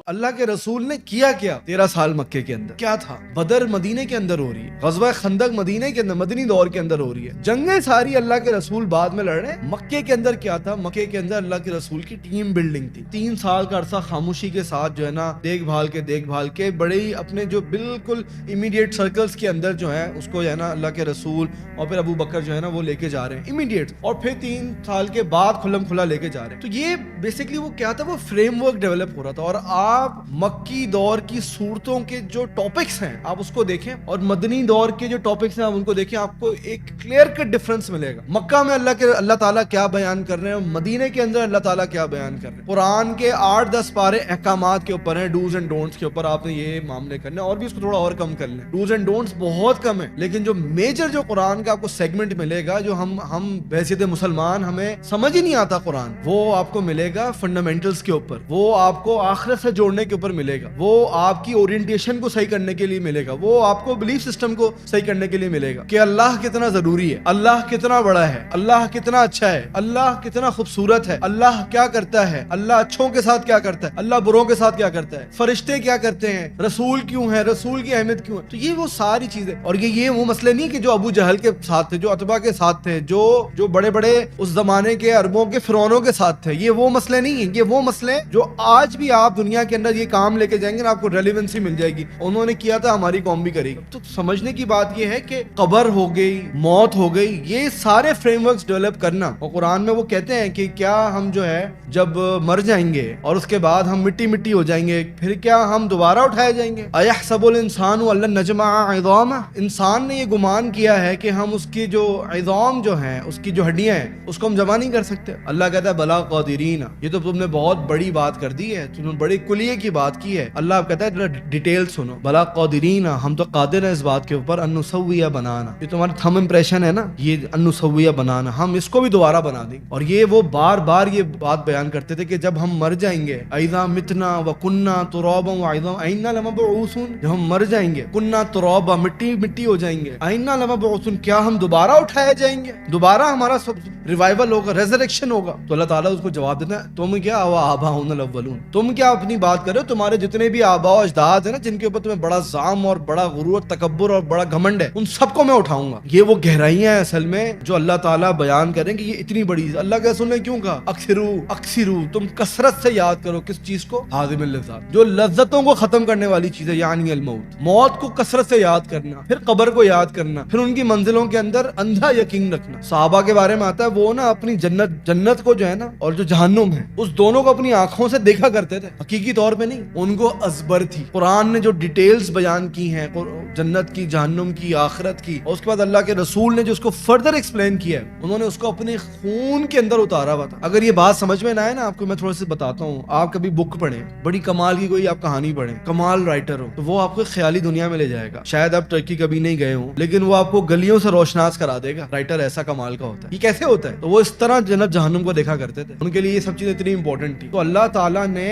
اللہ کے رسول نے کیا کیا 13 سال مکے کے اندر کیا تھا. بدر مدینے کے اندر ہو رہی ہے, غزوہ خندق مدینے کے اندر مدنی دور کے اندر ہو رہی ہے, جنگیں ساری اللہ کے رسول بعد میں لڑ رہے ہیں. مکے کے اندر کیا تھا, مکے کے اندر اللہ کے رسول کی ٹیم بلڈنگ تھی. 3 سال کا عرصہ خاموشی کے ساتھ جو ہے نا دیکھ بھال کے بڑے ہی اپنے جو بالکل امیڈیٹ سرکلز کے اندر جو ہے اس کو جو ہے نا اللہ کے رسول اور پھر ابو بکر جو ہے نا وہ لے کے جا رہے ہیں امیڈیٹ, اور پھر 3 سال کے بعد کھلم کھلا لے کے جا رہے ہیں. تو یہ بیسکلی وہ کیا تھا, وہ فریم ورک ڈیولپ ہو رہا تھا. اور آپ مکی دور کی صورتوں کے جو ٹاپکس ہیں آپ اس کو دیکھیں اور مدنی دور کے جو ٹاپکس ہیں آپ ان کو دیکھیں, آپ کو ایک کلیئر کٹ ڈفرنس ملے گا. مکہ میں اللہ تعالیٰ کیا بیان کر رہے ہیں, مدینے کے اندر اللہ تعالیٰ کیا بیان کر رہے ہیں. قرآن کے 8-10 پارے احکامات کے اوپر ہیں, ڈوز اینڈ ڈونٹس کے اوپر. آپ نے یہ معاملے کرنے اور بھی اس کو تھوڑا اور کم کر لیں. ڈوز اینڈ ڈونٹس بہت کم ہے, لیکن جو میجر جو قرآن کا آپ کو سیگمنٹ ملے گا, جو ہم بحیثیت مسلمان ہمیں سمجھ ہی نہیں آتا قرآن, وہ آپ کو ملے گا فنڈامنٹلز کے اوپر, وہ آپ کو آخرت سے جوڑنے کے اوپر ملے گا, وہ آپ کی اورینٹیشن کو صحیح کرنے کے لیے ملے گا, وہ آپ کو بلیف سسٹم کو صحیح کرنے کے لیے ملے گا کہ اللہ کتنا ضروری ہے, اللہ کتنا بڑا ہے, اللہ کتنا اچھا ہے, اللہ کتنا خوبصورت ہے, اللہ کیا کرتا ہے, اللہ اچھوں کے ساتھ کیا کرتا ہے, اللہ بروں کے ساتھ کیا کرتا ہے, فرشتے کیا کرتے ہیں, رسول کیوں ہے, رسول کی اہمیت کیوں ہے. تو یہ وہ ساری چیزیں, اور یہ وہ مسئلے نہیں کہ جو ابو جہل کے ساتھ تھے, جو عتبہ کے ساتھ تھے, جو بڑے بڑے اس زمانے کے عربوں کے فرعونوں کے ساتھ تھے, یہ وہ مسئلے نہیں ہیں. یہ وہ مسئلے جو آج بھی آپ دنیا کے اندر یہ کام لے کے جائیں گے نا, آپ کو ریلیونسی مل جائے گی. انہوں نے کیا تھا, ہماری قوم بھی کرے گی. تو سمجھنے کی بات یہ ہے کہ قبر ہو گئی, موت ہو گئی, یہ سارے فریم ورکس ڈیولپ کرنا. اور قرآن میں وہ کہتے ہیں کہ کیا ہم جو ہے جب مر جائیں گے اور اس کے بعد ہم مٹی ہو جائیں گے, پھر کیا ہم دوبارہ اٹھائے جائیں گے؟ اَيَحْسَبُ الْإِنسَانُ أَلَّن نَّجْمَعَ عِظَامَهُ, انسان نے یہ گمان کیا ہے کہ ہم اس کی جو عظام جو ہیں, اس کی جو ہڈیاں ہیں, اس کو ہم جمع نہیں کر سکتے. اللہ کہتا ہے بلا قادرین, یہ تو تم نے بہت بڑی بات کر دی ہے, تم نے بڑی کلیے کی بات کی ہے. اللہ کہتا ہے ڈیٹیل سنو, بلا قادرین, ہم تو قادر ہیں اس بات کے اوپر, ان نسویہ بنانا, یہ تمہارا تھم امپریشن ہے نا, یہ ان نسویہ بنانا, ہم اس کو بھی دوبارہ بنا دیں. اور یہ وہ بار بار یہ بات بیان کرتے تھے کہ جب ہم مر جائیں گے, اذا متنا وکنا ترابا وعظاما اینا لمبعوثون, جب ہم مر جائیں گے, کنا ترابا, مٹی ہو جائیں گے, اینا لمبعوثون, کیا ہم دوبارہ اٹھائے جائیں گے, دوبارہ ہمارا سب ریوائول ہوگا, ریزریکشن ہوگا. تو اللہ تعالیٰ اس کو جواب دیتا ہے, تم کیا آباؤنا الاولون, تم کیا اپنی بات کر رہے ہو, تمہارے جتنے بھی آباء و اجداد ہیں نا, جن کے اوپر تمہیں بڑا زعم اور بڑا غرور, تکبر اور بڑا گھمنڈ ہے, ان سب کو میں اٹھاؤں گا. یہ وہ گہرائیاں ہیں اصل میں جو اللہ تعالیٰ بیان کریں کہ یہ اتنی بڑی. اللہ کے رسول نے کیوں کہا اکثرو, تم کثرت سے یاد کرو. کس چیز کو؟ ہاضم اللذات, جو لذتوں کو ختم کرنے والی چیز ہے, یعنی الموت, موت کو کثرت سے یاد کرنا, پھر قبر کو یاد کرنا, پھر ان کی منزلوں کے اندر اندھا یقین رکھنا. صحابہ کے بارے میں آتا ہے وہ نا اپنی جنت کو جو ہے نا اور جو جہنم ہے, اس دونوں کو اپنی آنکھوں سے دیکھا کرتے تھے, حقیقی طور پہ نہیں. ان کو ازبر تھی. قرآن نے جو ڈیٹیلز بیان کی ہیں جنت کی, جہنم کی, آخرت کی, اور اس کے بعد اللہ کے رسول نے جو اس کو فردر ایکسپلین کیا ہے, انہوں نے اس کو اپنے خون کے اندر اتارا ہوا تھا. اگر یہ بات سمجھ میں نہ آئے نا آپ کو, میں تھوڑا سا بتاتا ہوں. آپ کبھی بک پڑھیں, بڑی کمال کی کوئی آپ کہانی پڑھیں, کمال رائٹر ہو, تو وہ آپ کو خیالی دنیا میں لے جائے گا. شاید آپ ٹرکی کبھی نہیں گئے ہوں, لیکن وہ آپ کو گلیوں سے روشناس کرا دے گا. رائٹر ایسا کمال کا ہوتا ہے. یہ کیسے ہوتا ہے؟ تو وہ اس طرح جنت جہنم کو دیکھا کرتے تھے, ان کے لیے یہ سب چیزیں اتنی امپورٹنٹ تھی. تو اللہ تعالیٰ نے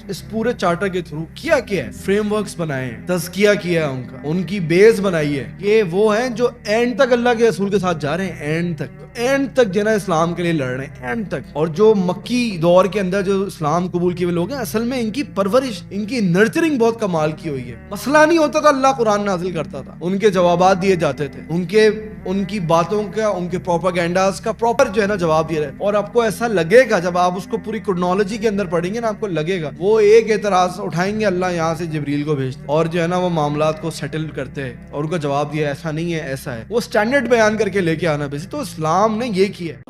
اس پورے چارٹر کے تھرو کیا ہے, فریم ورکس بنائے ہیں, تزکیہ کیا ہے ان کا, ان کی بیس بنائی ہے. یہ وہ ہیں جو اینڈ تک اللہ کے رسول کے ساتھ جا رہے ہیں, اینڈ تک جنہ اسلام کے لیے لڑ رہے ہیں, اینڈ تک. اور جو مکی دور کے اندر جو اسلام قبول کیے ہوئے لوگ ہیں, اصل میں ان کی پرورش, ان کی نرچرنگ بہت کمال کی ہوئی ہے. مسئلہ نہیں ہوتا تھا, اللہ قرآن نازل کرتا تھا, ان کے جوابات دیے جاتے تھے, ان کی باتوں کا, ان کے پروپیگنڈاز کا پراپر جو ہے نا جواب دے رہے. اور آپ کو ایسا لگے گا جب آپ اس کو پوری کرونالوجی کے اندر پڑھیں گے نا, آپ کو لگے گا وہ ایک اعتراض اٹھائیں گے, اللہ یہاں سے جبریل کو بھیجتے اور جو ہے نا وہ معاملات کو سیٹل کرتے ہیں, اور ان کا جواب دیا ایسا نہیں ہے, ایسا ہے. وہ اسٹینڈرڈ بیان کر کے لے کے آنا. تو اسلام نے یہ کیا ہے.